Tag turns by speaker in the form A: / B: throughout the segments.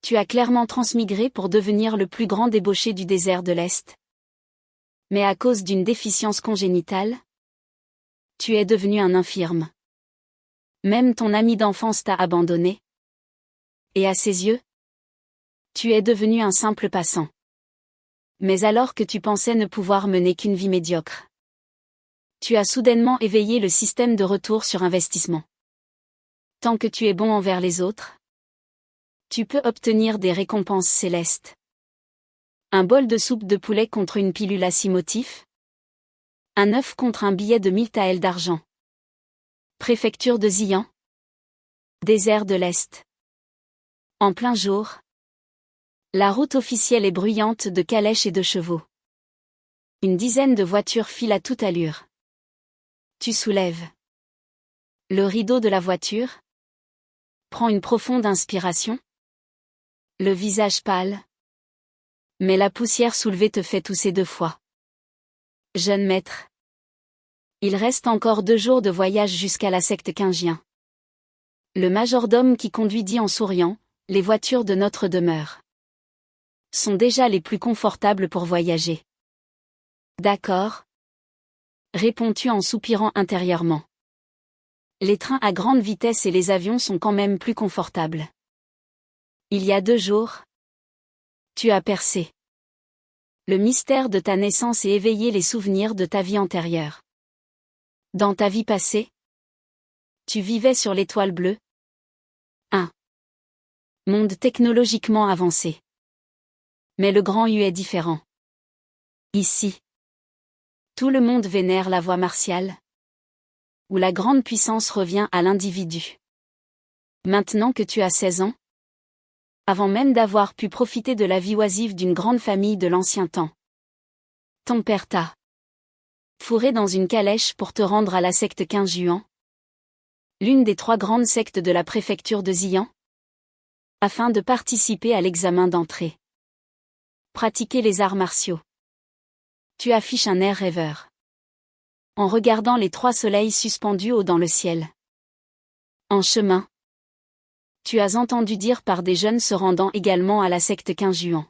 A: Tu as clairement transmigré pour devenir le plus grand débauché du désert de l'Est. Mais à cause d'une déficience congénitale, tu es devenu un infirme. Même ton ami d'enfance t'a abandonné. Et à ses yeux, tu es devenu un simple passant. Mais alors que tu pensais ne pouvoir mener qu'une vie médiocre, tu as soudainement éveillé le système de retour sur investissement. Tant que tu es bon envers les autres, tu peux obtenir des récompenses célestes. Un bol de soupe de poulet contre une pilule à 6 motifs. Un œuf contre un billet de 1000 taels d'argent. Préfecture de Xi'an. Désert de l'Est. En plein jour. La route officielle est bruyante de calèches et de chevaux. Une dizaine de voitures filent à toute allure. Tu soulèves le rideau de la voiture. Prends une profonde inspiration. Le visage pâle. Mais la poussière soulevée te fait tousser 2 fois. Jeune maître. Il reste encore 2 jours de voyage jusqu'à la secte Qingjian. Le majordome qui conduit dit en souriant, les voitures de notre demeure sont déjà les plus confortables pour voyager. D'accord, réponds-tu en soupirant intérieurement. Les trains à grande vitesse et les avions sont quand même plus confortables. Il y a 2 jours, tu as percé le mystère de ta naissance et éveillé les souvenirs de ta vie antérieure. Dans ta vie passée, tu vivais sur l'étoile bleue. Un monde technologiquement avancé. Mais le grand U est différent. Ici, tout le monde vénère la voie martiale, où la grande puissance revient à l'individu. Maintenant que tu as 16 ans, avant même d'avoir pu profiter de la vie oisive d'une grande famille de l'ancien temps, ton père t'a fourré dans une calèche pour te rendre à la secte Qingjian, l'une des 3 grandes sectes de la préfecture de Xi'an, afin de participer à l'examen d'entrée. Pratiquer les arts martiaux. Tu affiches un air rêveur. En regardant les 3 soleils suspendus haut dans le ciel. En chemin, tu as entendu dire par des jeunes se rendant également à la secte Qingjian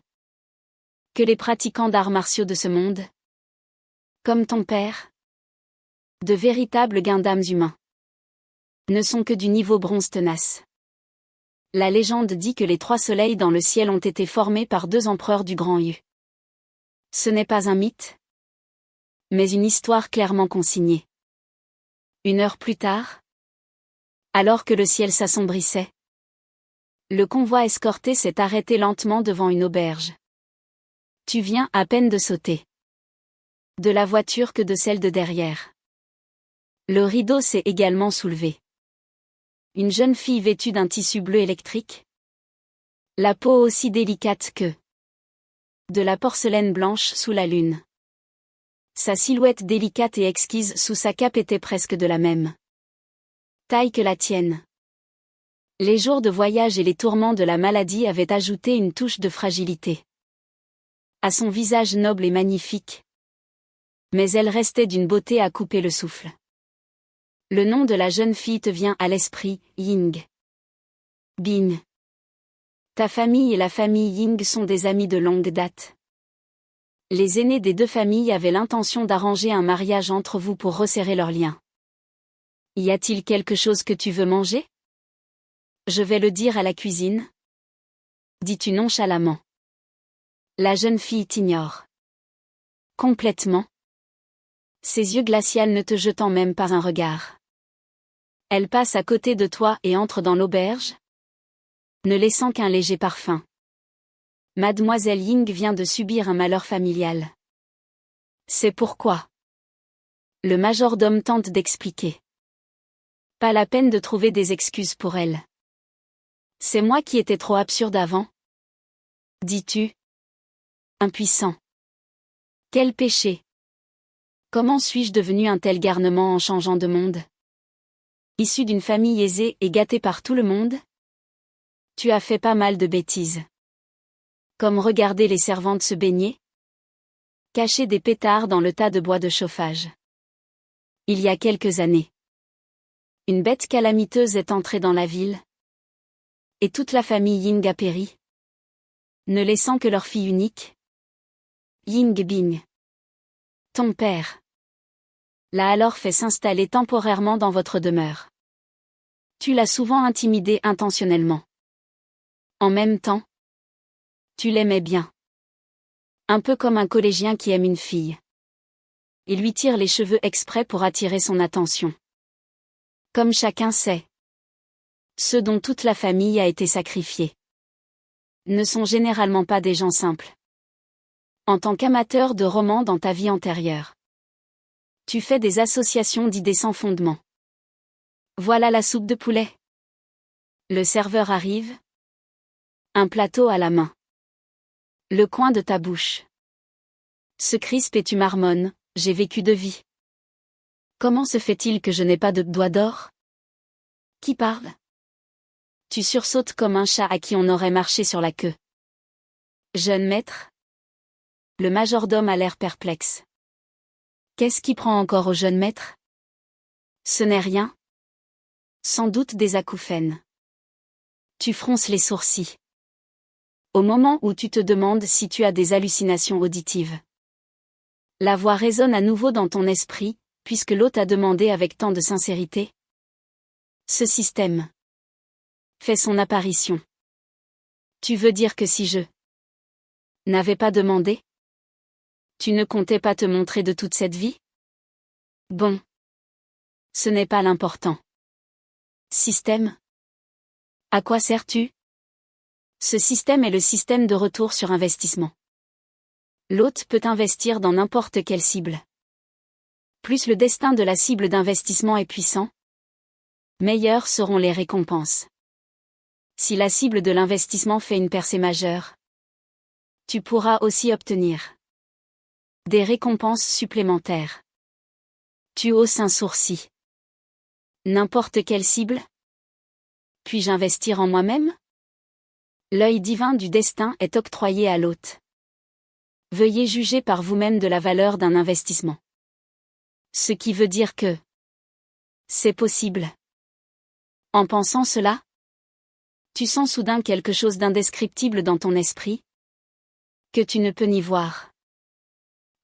A: que les pratiquants d'arts martiaux de ce monde, comme ton père, de véritables guindames humains, ne sont que du niveau bronze tenace. La légende dit que les 3 soleils dans le ciel ont été formés par 2 empereurs du Grand U. Ce n'est pas un mythe, mais une histoire clairement consignée. 1 heure plus tard, alors que le ciel s'assombrissait, le convoi escorté s'est arrêté lentement devant une auberge. Tu viens à peine de sauter de la voiture que de celle de derrière. Le rideau s'est également soulevé. Une jeune fille vêtue d'un tissu bleu électrique. La peau aussi délicate que de la porcelaine blanche sous la lune. Sa silhouette délicate et exquise sous sa cape était presque de la même taille que la tienne. Les jours de voyage et les tourments de la maladie avaient ajouté une touche de fragilité à son visage noble et magnifique. Mais elle restait d'une beauté à couper le souffle. Le nom de la jeune fille te vient à l'esprit, Ying. Bin. Ta famille et la famille Ying sont des amis de longue date. Les aînés des 2 familles avaient l'intention d'arranger un mariage entre vous pour resserrer leurs liens. Y a-t-il quelque chose que tu veux manger? Je vais le dire à la cuisine. Dis-tu nonchalamment. La jeune fille t'ignore complètement, ses yeux glaciaux ne te jetant même pas un regard. Elle passe à côté de toi et entre dans l'auberge, ne laissant qu'un léger parfum. Mademoiselle Ying vient de subir un malheur familial. C'est pourquoi. Le majordome tente d'expliquer. Pas la peine de trouver des excuses pour elle. C'est moi qui étais trop absurde avant. Dis-tu. Impuissant. Quel péché. Comment suis-je devenu un tel garnement en changeant de monde? Issu d'une famille aisée et gâtée par tout le monde? Tu as fait pas mal de bêtises. Comme regarder les servantes se baigner? Cacher des pétards dans le tas de bois de chauffage. Il y a quelques années. Une bête calamiteuse est entrée dans la ville. Et toute la famille Ying a péri. ne laissant que leur fille unique. Ying Bing. Ton père l'a alors fait s'installer temporairement dans votre demeure. Tu l'as souvent intimidé intentionnellement. En même temps, tu l'aimais bien. Un peu comme un collégien qui aime une fille. Il lui tire les cheveux exprès pour attirer son attention. Comme chacun sait, ceux dont toute la famille a été sacrifiée ne sont généralement pas des gens simples. En tant qu'amateur de romans dans ta vie antérieure, tu fais des associations d'idées sans fondement. Voilà la soupe de poulet. Le serveur arrive. Un plateau à la main. Le coin de ta bouche se crispe et tu marmonnes, j'ai vécu de vie. Comment se fait-il que je n'ai pas de doigt d'or? Qui parle? Tu sursautes comme un chat à qui on aurait marché sur la queue. Jeune maître? Le majordome a l'air perplexe. Qu'est-ce qui prend encore au jeune maître? Ce n'est rien. Sans doute des acouphènes. Tu fronces les sourcils. Au moment où tu te demandes si tu as des hallucinations auditives. La voix résonne à nouveau dans ton esprit, puisque l'hôte a demandé avec tant de sincérité. Ce système fait son apparition. Tu veux dire que si je n'avais pas demandé, tu ne comptais pas te montrer de toute cette vie? Bon. Ce n'est pas l'important. Système? À quoi sers-tu? Ce système est le système de retour sur investissement. L'hôte peut investir dans n'importe quelle cible. Plus le destin de la cible d'investissement est puissant, meilleures seront les récompenses. Si la cible de l'investissement fait une percée majeure, tu pourras aussi obtenir des récompenses supplémentaires. Tu hausses un sourcil. N'importe quelle cible? Puis-je investir en moi-même? L'œil divin du destin est octroyé à l'hôte. Veuillez juger par vous-même de la valeur d'un investissement. Ce qui veut dire que c'est possible. En pensant cela, tu sens soudain quelque chose d'indescriptible dans ton esprit, que tu ne peux ni voir,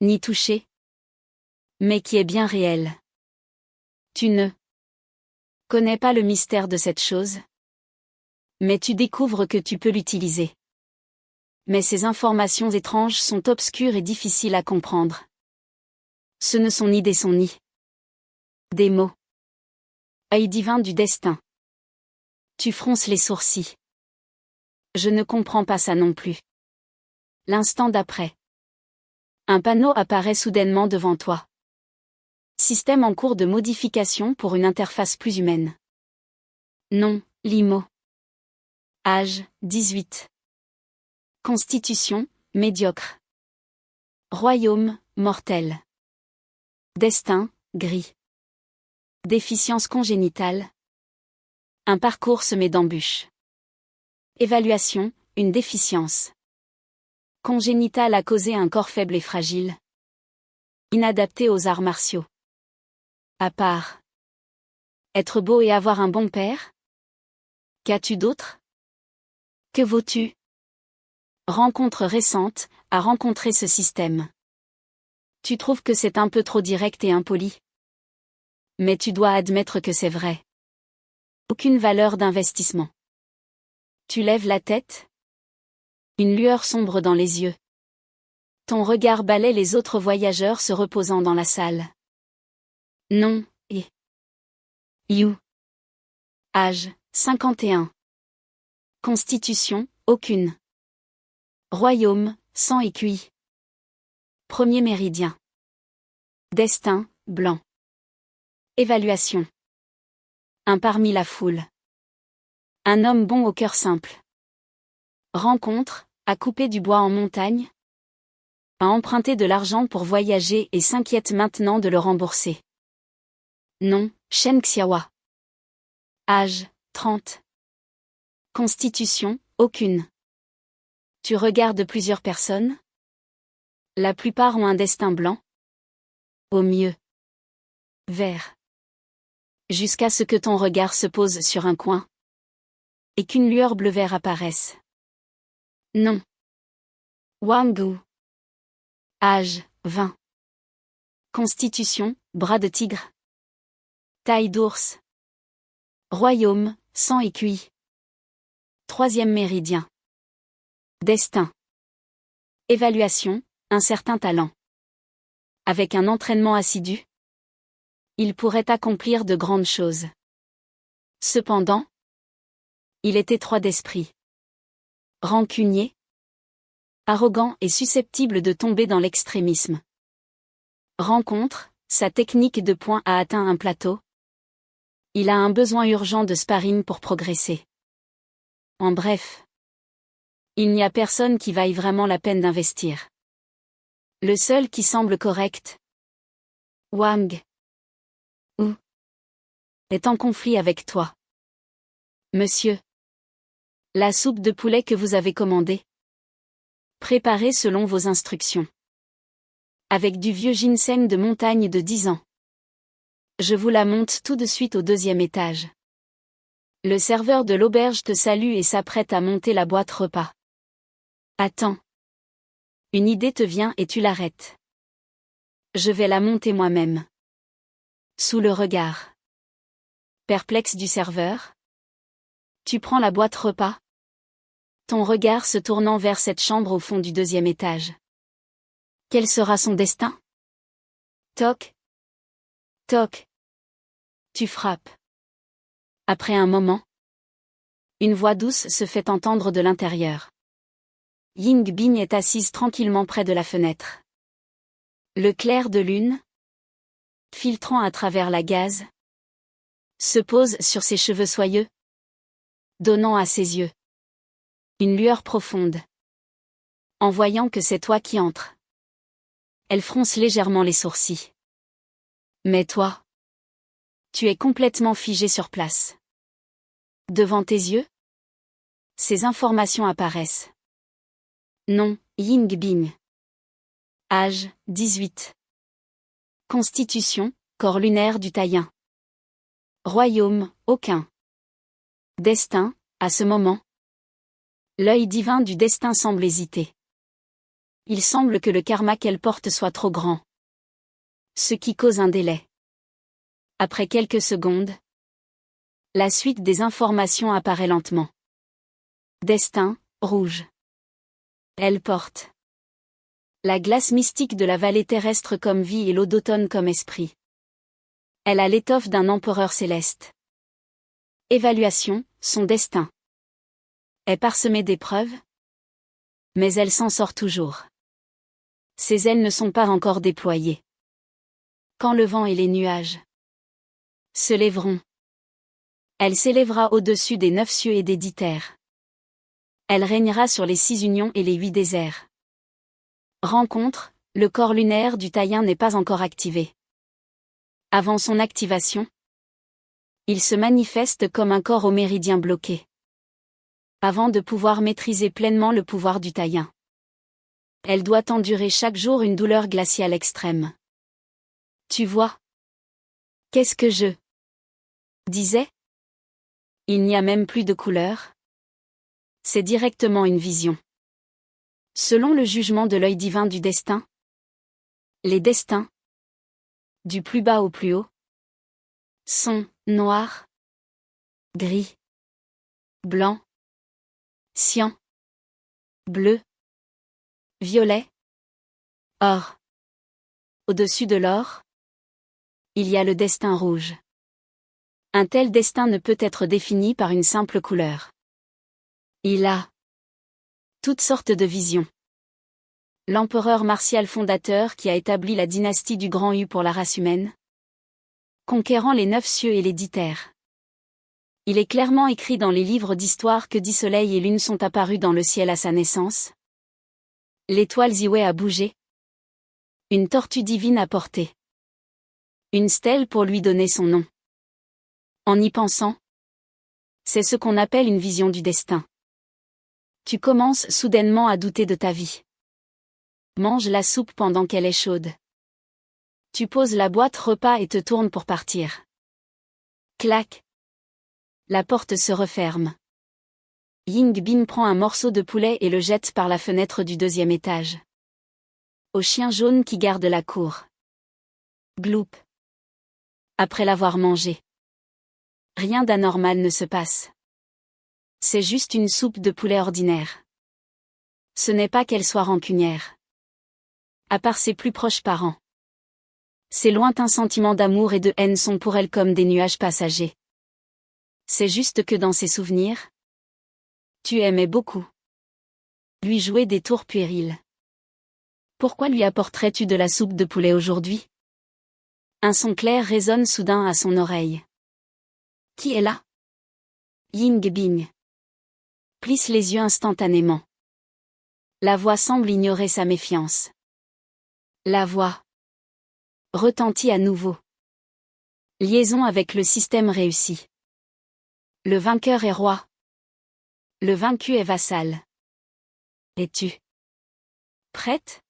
A: ni toucher, mais qui est bien réel. Tu ne connais pas le mystère de cette chose, mais tu découvres que tu peux l'utiliser. Mais ces informations étranges sont obscures et difficiles à comprendre. Ce ne sont ni des sons ni des mots. Œil divin du destin. Tu fronces les sourcils. Je ne comprends pas ça non plus. L'instant d'après. Un panneau apparaît soudainement devant toi. Système en cours de modification pour une interface plus humaine. Nom, Limo. Âge, 18. Constitution, médiocre. Royaume, mortel. Destin, gris. Déficience congénitale. Un parcours semé d'embûches. Évaluation, une déficience congénitale a causé un corps faible et fragile. Inadapté aux arts martiaux. À part être beau et avoir un bon père? Qu'as-tu d'autre? Que vaux-tu? Rencontre récente, a rencontré ce système. Tu trouves que c'est un peu trop direct et impoli? Mais tu dois admettre que c'est vrai. Aucune valeur d'investissement. Tu lèves la tête? Une lueur sombre dans les yeux. Ton regard balaie les autres voyageurs se reposant dans la salle. Nom, et You. Âge, 51. Constitution, aucune. Royaume, sang et cuit. Premier méridien. Destin, blanc. Évaluation. Un parmi la foule. Un homme bon au cœur simple. Rencontre, a coupé du bois en montagne. A emprunté de l'argent pour voyager et s'inquiète maintenant de le rembourser. Nom, Shen Xiaohua. Âge, 30. Constitution, aucune. Tu regardes plusieurs personnes? La plupart ont un destin blanc. Au mieux. Vert. Jusqu'à ce que ton regard se pose sur un coin. Et qu'une lueur bleu-vert apparaisse. Non. Wang. Âge, 20. Constitution, bras de tigre. Taille d'ours. Royaume, sang et cuit. Troisième méridien. Destin. Évaluation, un certain talent. Avec un entraînement assidu, il pourrait accomplir de grandes choses. Cependant, il est étroit d'esprit. Rancunier. Arrogant et susceptible de tomber dans l'extrémisme. Rencontre, sa technique de poing a atteint un plateau. Il a un besoin urgent de sparring pour progresser. En bref, il n'y a personne qui vaille vraiment la peine d'investir. Le seul qui semble correct, Wang, est en conflit avec toi. Monsieur, la soupe de poulet que vous avez commandée, préparée selon vos instructions. Avec du vieux ginseng de montagne de 10 ans. Je vous la monte tout de suite au 2e étage. Le serveur de l'auberge te salue et s'apprête à monter la boîte repas. Attends. Une idée te vient et tu l'arrêtes. Je vais la monter moi-même. Sous le regard perplexe du serveur, tu prends la boîte repas, ton regard se tournant vers cette chambre au fond du 2e étage. Quel sera son destin? Toc. Toc. Tu frappes. Après un moment, une voix douce se fait entendre de l'intérieur. Ying Bing est assise tranquillement près de la fenêtre. Le clair de lune, filtrant à travers la gaze, se pose sur ses cheveux soyeux, donnant à ses yeux une lueur profonde. En voyant que c'est toi qui entres, elle fronce légèrement les sourcils. Mais toi, tu es complètement figé sur place. Devant tes yeux, ces informations apparaissent. Nom, Ying Bing. Âge, 18. Constitution, corps lunaire du Taïen. Royaume, aucun. Destin, à ce moment. L'œil divin du destin semble hésiter. Il semble que le karma qu'elle porte soit trop grand. Ce qui cause un délai. Après quelques secondes, la suite des informations apparaît lentement. Destin, rouge. Elle porte la glace mystique de la vallée terrestre comme vie et l'eau d'automne comme esprit. Elle a l'étoffe d'un empereur céleste. Évaluation, son destin est parsemé d'épreuves, mais elle s'en sort toujours. Ses ailes ne sont pas encore déployées. Quand le vent et les nuages se lèveront, elle s'élèvera au-dessus des 9 cieux et des 10 terres. Elle régnera sur les 6 unions et les 8 déserts. Rencontre, le corps lunaire du Taïen n'est pas encore activé. Avant son activation, il se manifeste comme un corps au méridien bloqué. Avant de pouvoir maîtriser pleinement le pouvoir du Taïen, elle doit endurer chaque jour une douleur glaciale extrême. Tu vois? Qu'est-ce que je disais? Il n'y a même plus de couleur. C'est directement une vision. Selon le jugement de l'œil divin du destin, les destins, du plus bas au plus haut, sont noirs, gris, blanc, cyan, bleu, violet, or. Au-dessus de l'or, il y a le destin rouge. Un tel destin ne peut être défini par une simple couleur. Il a toutes sortes de visions. L'empereur martial fondateur qui a établi la dynastie du Grand U pour la race humaine, conquérant les 9 cieux et les 10 terres. Il est clairement écrit dans les livres d'histoire que 10 soleils et lunes sont apparus dans le ciel à sa naissance. L'étoile Ziwei a bougé. Une tortue divine a porté une stèle pour lui donner son nom. En y pensant, c'est ce qu'on appelle une vision du destin. Tu commences soudainement à douter de ta vie. Mange la soupe pendant qu'elle est chaude. Tu poses la boîte repas et te tournes pour partir. Clac. La porte se referme. Ying Bin prend un morceau de poulet et le jette par la fenêtre du 2e étage. Au chien jaune qui garde la cour. Gloup. Après l'avoir mangé. Rien d'anormal ne se passe. C'est juste une soupe de poulet ordinaire. Ce n'est pas qu'elle soit rancunière. À part ses plus proches parents. Ses lointains sentiments d'amour et de haine sont pour elle comme des nuages passagers. C'est juste que dans ses souvenirs, tu aimais beaucoup lui jouer des tours puérils. Pourquoi lui apporterais-tu de la soupe de poulet aujourd'hui? Un son clair résonne soudain à son oreille. Qui est là? Ying Bin plisse les yeux instantanément. La voix semble ignorer sa méfiance. La voix retentit à nouveau. Liaison avec le système réussi. Le vainqueur est roi. Le vaincu est vassal. Es-tu prête?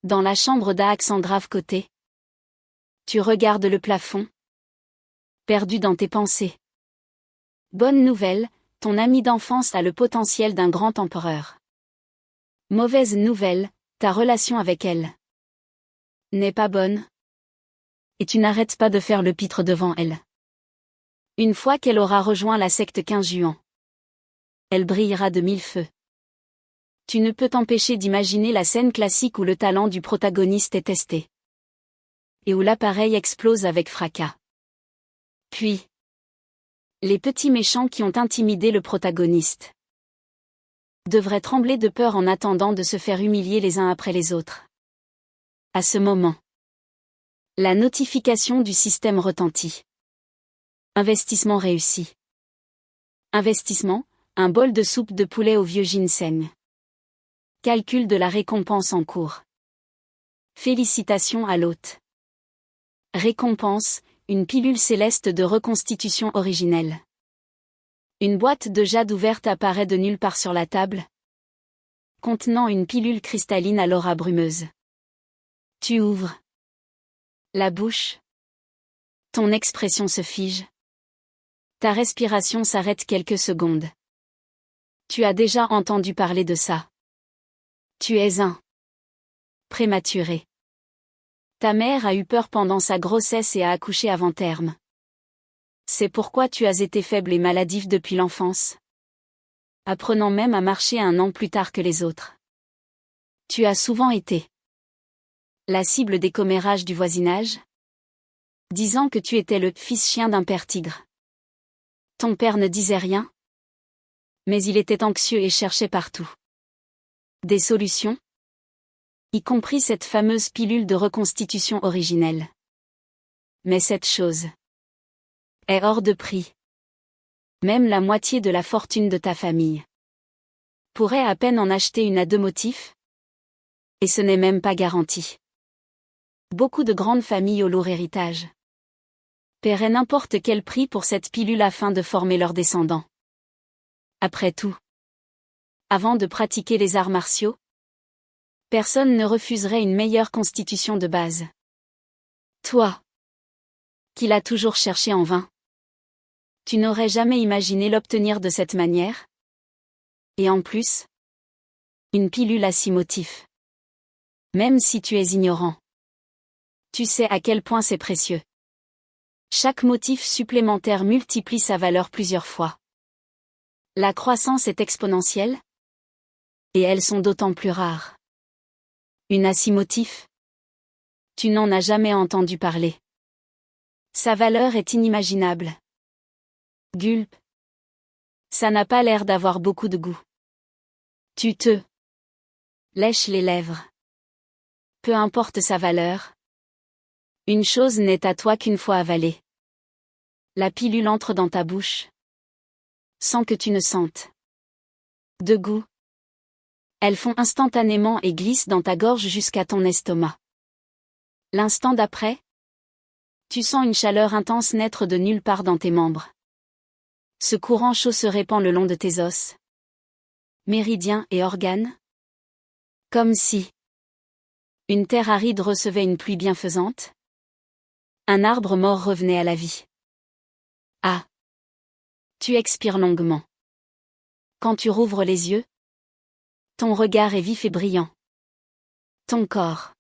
A: Dans la chambre d'Axan grave côté. Tu regardes le plafond. Perdu dans tes pensées. Bonne nouvelle, ton ami d'enfance a le potentiel d'un grand empereur. Mauvaise nouvelle, ta relation avec elle n'est pas bonne. Et tu n'arrêtes pas de faire le pitre devant elle. Une fois qu'elle aura rejoint la secte 15 juan, elle brillera de 1000 feux. Tu ne peux t'empêcher d'imaginer la scène classique où le talent du protagoniste est testé. Et où l'appareil explose avec fracas. Puis, les petits méchants qui ont intimidé le protagoniste devraient trembler de peur en attendant de se faire humilier les uns après les autres. À ce moment, la notification du système retentit. Investissement réussi. Investissement, un bol de soupe de poulet au vieux ginseng. Calcul de la récompense en cours. Félicitations à l'hôte. Récompense, une pilule céleste de reconstitution originelle. Une boîte de jade ouverte apparaît de nulle part sur la table, contenant une pilule cristalline à l'aura brumeuse. Tu ouvres la bouche. Ton expression se fige. Ta respiration s'arrête quelques secondes. Tu as déjà entendu parler de ça. Tu es un prématuré. Ta mère a eu peur pendant sa grossesse et a accouché avant terme. C'est pourquoi tu as été faible et maladif depuis l'enfance. Apprenant même à marcher 1 an plus tard que les autres. Tu as souvent été la cible des commérages du voisinage, disant que tu étais le fils chien d'un père tigre. Ton père ne disait rien, mais il était anxieux et cherchait partout des solutions, y compris cette fameuse pilule de reconstitution originelle. Mais cette chose est hors de prix. Même la moitié de la fortune de ta famille pourrait à peine en acheter une à 2 motifs. Et ce n'est même pas garanti. Beaucoup de grandes familles au lourd héritage paieraient n'importe quel prix pour cette pilule afin de former leurs descendants. Après tout, avant de pratiquer les arts martiaux, personne ne refuserait une meilleure constitution de base. Toi, qui l'as toujours cherché en vain, tu n'aurais jamais imaginé l'obtenir de cette manière? Et en plus, une pilule à 6 motifs. Même si tu es ignorant, tu sais à quel point c'est précieux. Chaque motif supplémentaire multiplie sa valeur plusieurs fois. La croissance est exponentielle, et elles sont d'autant plus rares. Une à 6 motifs? Tu n'en as jamais entendu parler. Sa valeur est inimaginable. Gulp. Ça n'a pas l'air d'avoir beaucoup de goût. Tu te lèches les lèvres. Peu importe sa valeur. Une chose n'est à toi qu'une fois avalée. La pilule entre dans ta bouche, sans que tu ne sentes de goût. Elles font instantanément et glissent dans ta gorge jusqu'à ton estomac. L'instant d'après, tu sens une chaleur intense naître de nulle part dans tes membres. Ce courant chaud se répand le long de tes os, méridiens et organes. Comme si une terre aride recevait une pluie bienfaisante. Un arbre mort revenait à la vie. Ah! Tu expires longuement. Quand tu rouvres les yeux, ton regard est vif et brillant. Ton corps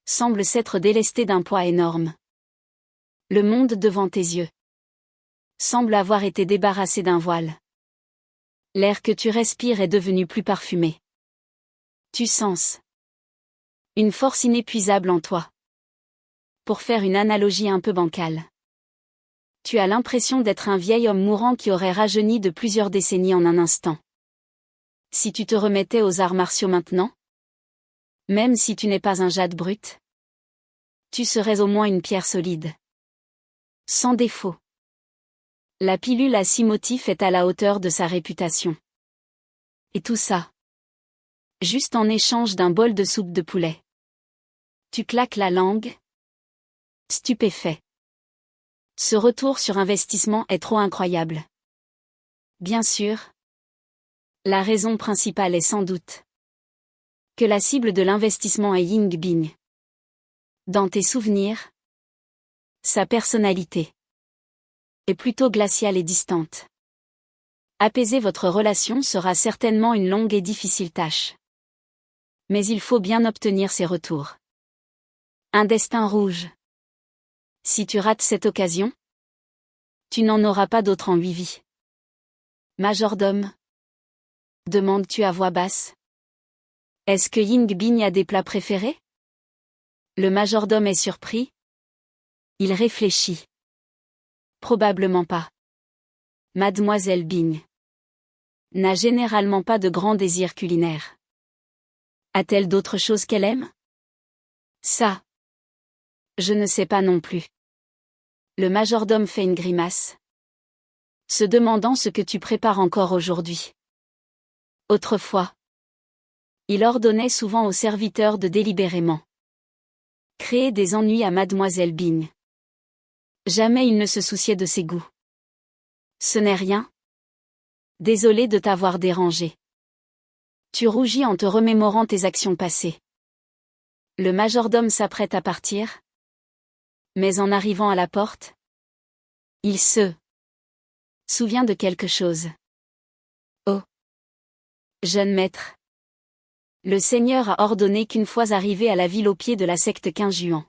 A: semble s'être délesté d'un poids énorme. Le monde devant tes yeux semble avoir été débarrassé d'un voile. L'air que tu respires est devenu plus parfumé. Tu sens une force inépuisable en toi. Pour faire une analogie un peu bancale, tu as l'impression d'être un vieil homme mourant qui aurait rajeuni de plusieurs décennies en un instant. Si tu te remettais aux arts martiaux maintenant, même si tu n'es pas un jade brut, tu serais au moins une pierre solide. Sans défaut. La pilule à 6 motifs est à la hauteur de sa réputation. Et tout ça, juste en échange d'un bol de soupe de poulet. Tu claques la langue, stupéfait. Ce retour sur investissement est trop incroyable. Bien sûr, la raison principale est sans doute que la cible de l'investissement est Ying Bing. Dans tes souvenirs, sa personnalité est plutôt glaciale et distante. Apaiser votre relation sera certainement une longue et difficile tâche. Mais il faut bien obtenir ses retours. Un destin rouge. Si tu rates cette occasion, tu n'en auras pas d'autre en 8 vies. Majordome, demandes-tu à voix basse. Est-ce que Ying Bing a des plats préférés? Le majordome est surpris. Il réfléchit. Probablement pas. Mademoiselle Bing n'a généralement pas de grands désirs culinaires. A-t-elle d'autres choses qu'elle aime? Ça, je ne sais pas non plus. Le majordome fait une grimace, se demandant ce que tu prépares encore aujourd'hui. Autrefois, il ordonnait souvent aux serviteurs de délibérément créer des ennuis à Mademoiselle Bing. Jamais il ne se souciait de ses goûts. Ce n'est rien. Désolé de t'avoir dérangé. Tu rougis en te remémorant tes actions passées. Le majordome s'apprête à partir. Mais en arrivant à la porte, il se souvient de quelque chose. Oh! Jeune maître. Le Seigneur a ordonné qu'une fois arrivé à la ville au pied de la secte 15 juan,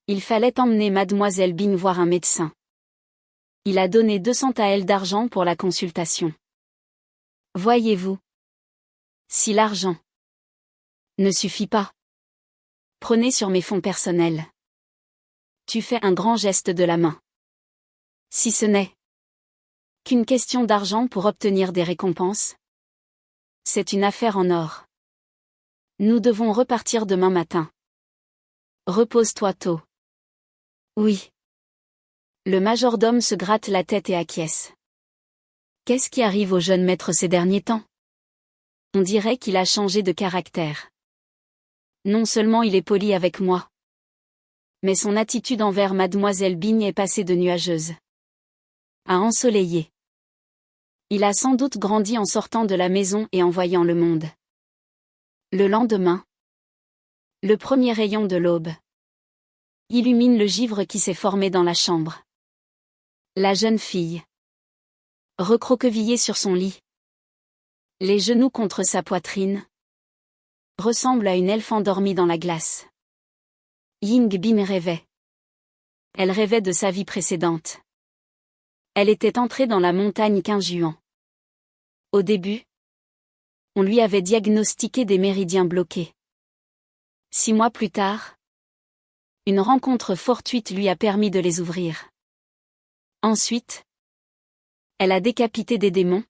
A: il fallait emmener Mademoiselle Bing voir un médecin. Il a donné 200 taels d'argent pour la consultation. Voyez-vous. Si l'argent ne suffit pas, prenez sur mes fonds personnels. Tu fais un grand geste de la main. Si ce n'est qu'une question d'argent pour obtenir des récompenses, c'est une affaire en or. Nous devons repartir demain matin. Repose-toi tôt. Oui. Le majordome se gratte la tête et acquiesce. Qu'est-ce qui arrive au jeune maître ces derniers temps? On dirait qu'il a changé de caractère. Non seulement il est poli avec moi, mais son attitude envers Mademoiselle Bing est passée de nuageuse à ensoleillée. Il a sans doute grandi en sortant de la maison et en voyant le monde. Le lendemain, le premier rayon de l'aube illumine le givre qui s'est formé dans la chambre. La jeune fille, recroquevillée sur son lit, les genoux contre sa poitrine, ressemble à une elfe endormie dans la glace. Ying Bing rêvait. Elle rêvait de sa vie précédente. Elle était entrée dans la montagne 15 juan. Au début, on lui avait diagnostiqué des méridiens bloqués. 6 mois plus tard, une rencontre fortuite lui a permis de les ouvrir. Ensuite, elle a décapité des démons,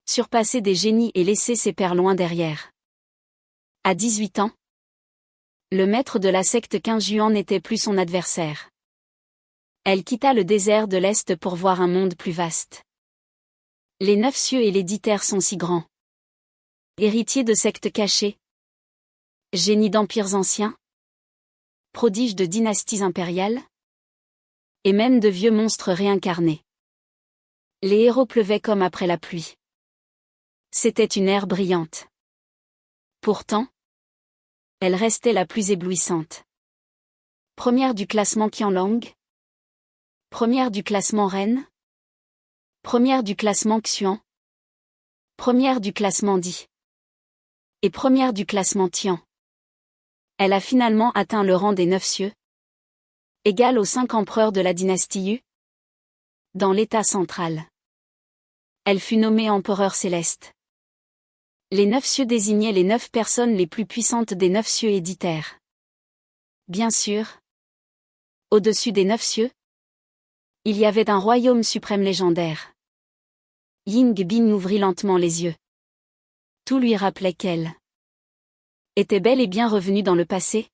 A: surpassé des génies et laissé ses pères loin derrière. À 18 ans, le maître de la secte 15 juan n'était plus son adversaire. Elle quitta le désert de l'Est pour voir un monde plus vaste. Les 9 cieux et les 10 terres sont si grands. Héritier de sectes cachées, génie d'empires anciens, prodige de dynasties impériales, et même de vieux monstres réincarnés. Les héros pleuvaient comme après la pluie. C'était une ère brillante. Pourtant, elle restait la plus éblouissante. Première du classement Qianlong, première du classement Ren, première du classement Xuan, Première du classement Di. Et première du classement Tian. Elle a finalement atteint le rang des 9 cieux, égal aux 5 empereurs de la dynastie Yu, dans l'état central. Elle fut nommée empereur céleste. Les 9 cieux désignaient les 9 personnes les plus puissantes des 9 cieux éditaires. Bien sûr, au-dessus des 9 cieux, il y avait un royaume suprême légendaire. Ying-bin ouvrit lentement les yeux. Tout lui rappelait qu'elle était bel et bien revenue dans le passé,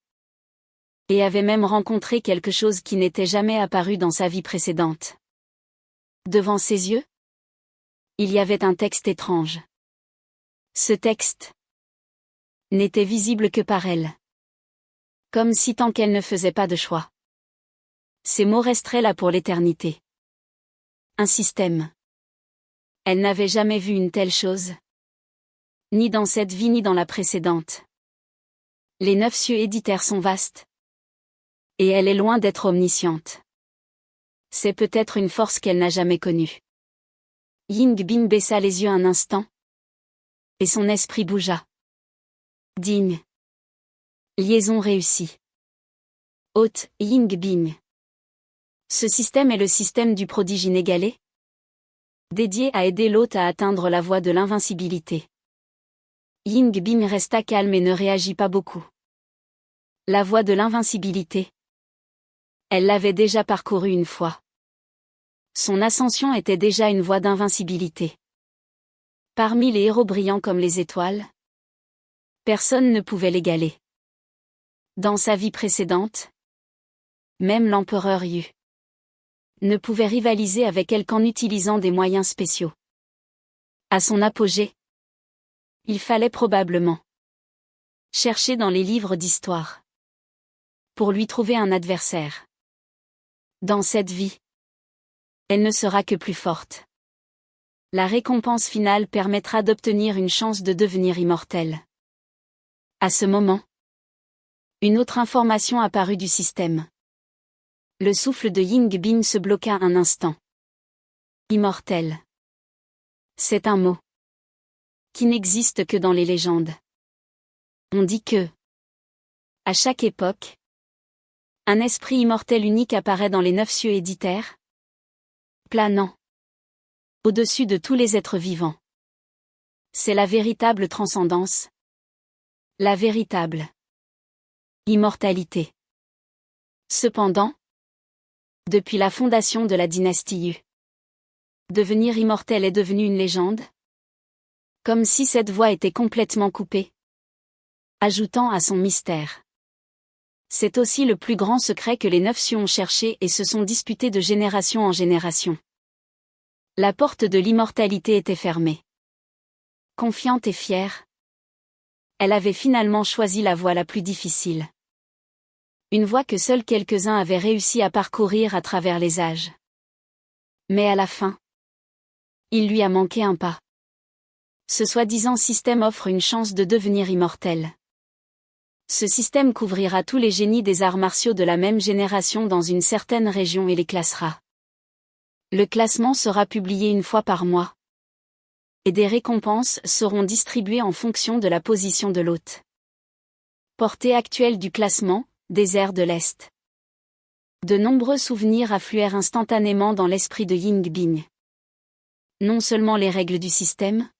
A: et avait même rencontré quelque chose qui n'était jamais apparu dans sa vie précédente. Devant ses yeux, il y avait un texte étrange. Ce texte n'était visible que par elle. Comme si tant qu'elle ne faisait pas de choix, ces mots resteraient là pour l'éternité. Un système. Elle n'avait jamais vu une telle chose. Ni dans cette vie ni dans la précédente. Les 9 cieux éditaires sont vastes. Et elle est loin d'être omnisciente. C'est peut-être une force qu'elle n'a jamais connue. Ying-bin baissa les yeux un instant. Et son esprit bougea. Digne. Liaison réussie. Hôte, Ying-bin. Ce système est le système du prodige inégalé, dédié à aider l'hôte à atteindre la voie de l'invincibilité. Ying-bin resta calme et ne réagit pas beaucoup. La voie de l'invincibilité. Elle l'avait déjà parcourue une fois. Son ascension était déjà une voie d'invincibilité. Parmi les héros brillants comme les étoiles, personne ne pouvait l'égaler. Dans sa vie précédente, même l'empereur Yu ne pouvait rivaliser avec elle qu'en utilisant des moyens spéciaux. À son apogée, il fallait probablement chercher dans les livres d'histoire pour lui trouver un adversaire. Dans cette vie, elle ne sera que plus forte. La récompense finale permettra d'obtenir une chance de devenir immortel. À ce moment, une autre information apparut du système. Le souffle de Ying-bin se bloqua un instant. Immortel. C'est un mot qui n'existe que dans les légendes. On dit que, à chaque époque, un esprit immortel unique apparaît dans les 9 cieux éditaires, planant au-dessus de tous les êtres vivants. C'est la véritable transcendance. La véritable immortalité. Cependant, depuis la fondation de la dynastie Yu, devenir immortel est devenu une légende, comme si cette voie était complètement coupée, ajoutant à son mystère. C'est aussi le plus grand secret que les 9 cieux ont cherché et se sont disputés de génération en génération. La porte de l'immortalité était fermée. Confiante et fière, elle avait finalement choisi la voie la plus difficile. Une voie que seuls quelques-uns avaient réussi à parcourir à travers les âges. Mais à la fin, il lui a manqué un pas. Ce soi-disant système offre une chance de devenir immortel. Ce système couvrira tous les génies des arts martiaux de la même génération dans une certaine région et les classera. Le classement sera publié une fois par mois. Et des récompenses seront distribuées en fonction de la position de l'hôte. Portée actuelle du classement, désert de l'Est. De nombreux souvenirs affluèrent instantanément dans l'esprit de Ying-bin. Non seulement les règles du système,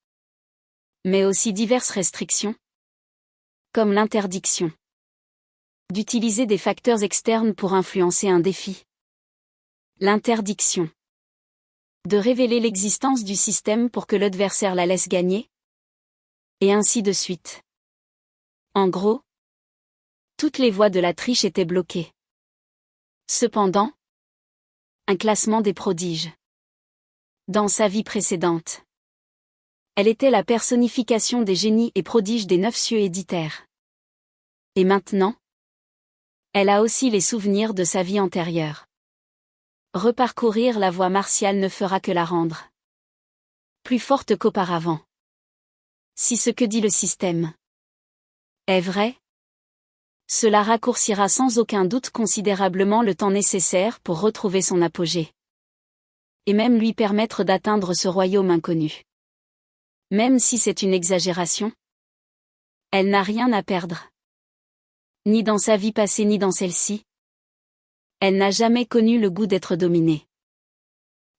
A: mais aussi diverses restrictions, comme l'interdiction d'utiliser des facteurs externes pour influencer un défi. L'interdiction de révéler l'existence du système pour que l'adversaire la laisse gagner. Et ainsi de suite. En gros, toutes les voies de la triche étaient bloquées. Cependant, un classement des prodiges. Dans sa vie précédente, elle était la personnification des génies et prodiges des 9 cieux éditaires. Et maintenant, elle a aussi les souvenirs de sa vie antérieure. Reparcourir la voie martiale ne fera que la rendre plus forte qu'auparavant. Si ce que dit le système est vrai, cela raccourcira sans aucun doute considérablement le temps nécessaire pour retrouver son apogée. Et même lui permettre d'atteindre ce royaume inconnu. Même si c'est une exagération, elle n'a rien à perdre. Ni dans sa vie passée ni dans celle-ci. Elle n'a jamais connu le goût d'être dominée.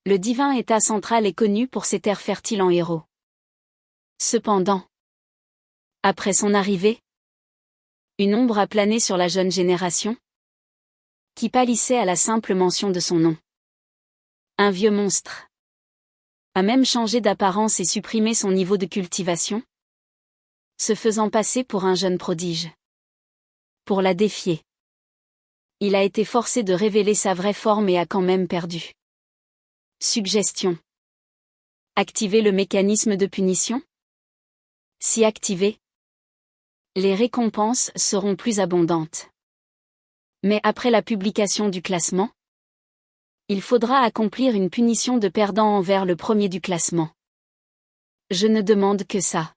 A: Le divin état central est connu pour ses terres fertiles en héros. Cependant, après son arrivée, une ombre a plané sur la jeune génération, qui pâlissait à la simple mention de son nom. Un vieux monstre a même changé d'apparence et supprimé son niveau de cultivation, se faisant passer pour un jeune prodige. Pour la défier, il a été forcé de révéler sa vraie forme et a quand même perdu. Suggestion. Activer le mécanisme de punition? Si activé, les récompenses seront plus abondantes. Mais après la publication du classement, il faudra accomplir une punition de perdant envers le premier du classement. Je ne demande que ça.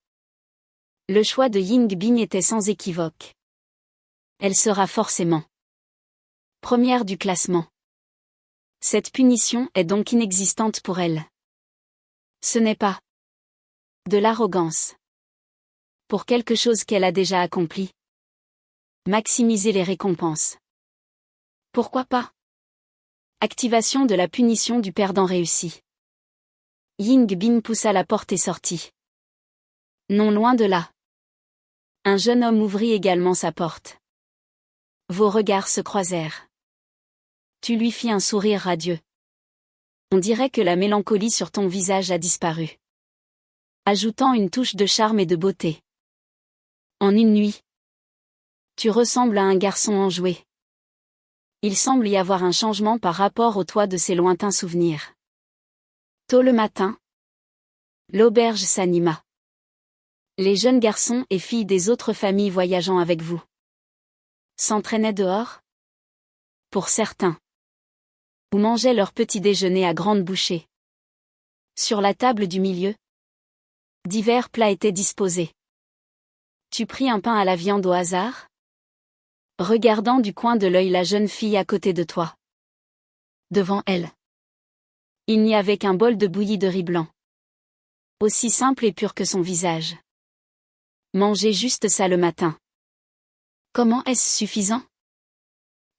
A: Le choix de Yingbin était sans équivoque. Elle sera forcément première du classement. Cette punition est donc inexistante pour elle. Ce n'est pas de l'arrogance. Pour quelque chose qu'elle a déjà accompli. Maximiser les récompenses. Pourquoi pas? Activation de la punition du perdant réussie. Yingbin poussa la porte et sortit. Non loin de là. Un jeune homme ouvrit également sa porte. Vos regards se croisèrent. Tu lui fis un sourire radieux. On dirait que la mélancolie sur ton visage a disparu. Ajoutant une touche de charme et de beauté. En une nuit, tu ressembles à un garçon enjoué. Il semble y avoir un changement par rapport au toi de ces lointains souvenirs. Tôt le matin, l'auberge s'anima. Les jeunes garçons et filles des autres familles voyageant avec vous s'entraînaient dehors? Pour certains. Ou mangeaient leur petit déjeuner à grandes bouchées. Sur la table du milieu, divers plats étaient disposés. Tu pris un pain à la viande au hasard? Regardant du coin de l'œil la jeune fille à côté de toi. Devant elle, il n'y avait qu'un bol de bouillie de riz blanc. Aussi simple et pur que son visage. Manger juste ça le matin. Comment est-ce suffisant?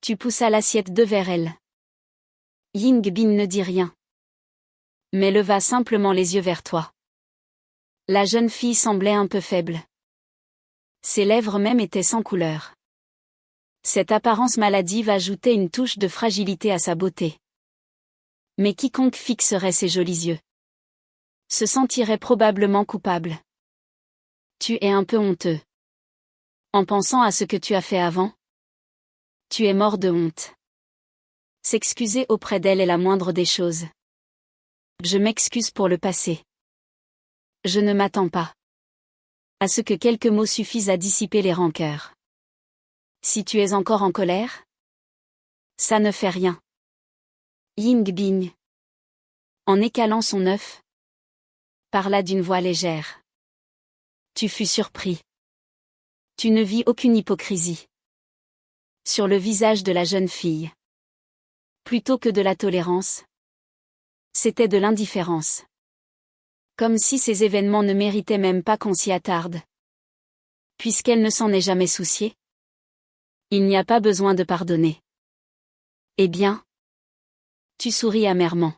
A: Tu poussas l'assiette vers elle. Yingbin ne dit rien. Mais leva simplement les yeux vers toi. La jeune fille semblait un peu faible. Ses lèvres même étaient sans couleur. Cette apparence maladive ajoutait une touche de fragilité à sa beauté. Mais quiconque fixerait ses jolis yeux se sentirait probablement coupable. Tu es un peu honteux. En pensant à ce que tu as fait avant, tu es mort de honte. S'excuser auprès d'elle est la moindre des choses. Je m'excuse pour le passé. Je ne m'attends pas à ce que quelques mots suffisent à dissiper les rancœurs. Si tu es encore en colère, ça ne fait rien. Yingbin, en écalant son œuf, parla d'une voix légère. Tu fus surpris. Tu ne vis aucune hypocrisie sur le visage de la jeune fille. Plutôt que de la tolérance, c'était de l'indifférence. Comme si ces événements ne méritaient même pas qu'on s'y attarde. Puisqu'elle ne s'en est jamais souciée, il n'y a pas besoin de pardonner. Eh bien, tu souris amèrement.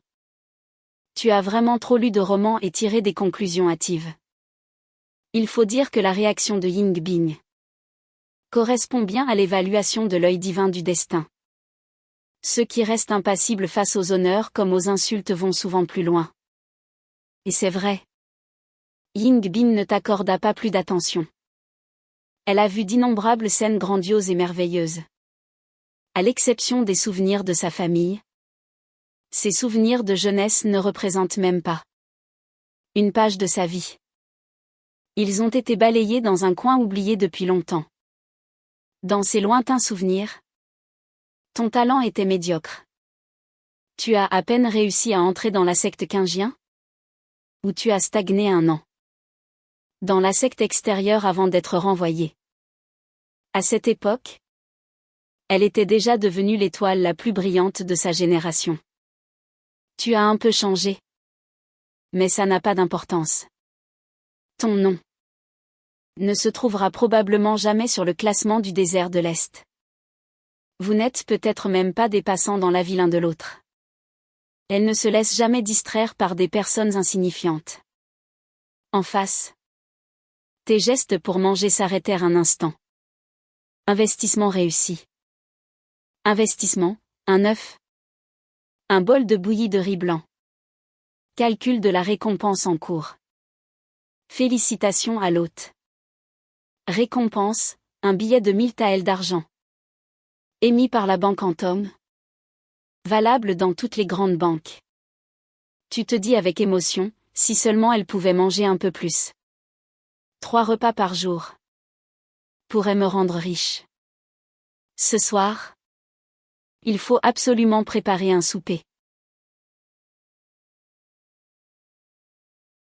A: Tu as vraiment trop lu de romans et tiré des conclusions hâtives. Il faut dire que la réaction de Yingbin correspond bien à l'évaluation de l'œil divin du destin. Ceux qui restent impassibles face aux honneurs comme aux insultes vont souvent plus loin. Et c'est vrai. Yingbin ne t'accorda pas plus d'attention. Elle a vu d'innombrables scènes grandioses et merveilleuses. À l'exception des souvenirs de sa famille, ses souvenirs de jeunesse ne représentent même pas une page de sa vie. Ils ont été balayés dans un coin oublié depuis longtemps. Dans ces lointains souvenirs, ton talent était médiocre. Tu as à peine réussi à entrer dans la secte Qingjian? Ou tu as stagné un an dans la secte extérieure avant d'être renvoyé. À cette époque, elle était déjà devenue l'étoile la plus brillante de sa génération. Tu as un peu changé. Mais ça n'a pas d'importance. Ton nom ne se trouvera probablement jamais sur le classement du désert de l'Est. Vous n'êtes peut-être même pas des passants dans la vie l'un de l'autre. Elle ne se laisse jamais distraire par des personnes insignifiantes. En face, tes gestes pour manger s'arrêtèrent un instant. Investissement réussi. Investissement, un œuf. Un bol de bouillie de riz blanc. Calcul de la récompense en cours. Félicitations à l'hôte. Récompense, un billet de 1000 taels d'argent. Émis par la banque Antom. Valable dans toutes les grandes banques. Tu te dis avec émotion, si seulement elle pouvait manger un peu plus. 3 repas par jour. Pourrait me rendre riche. Ce soir, il faut absolument préparer un souper.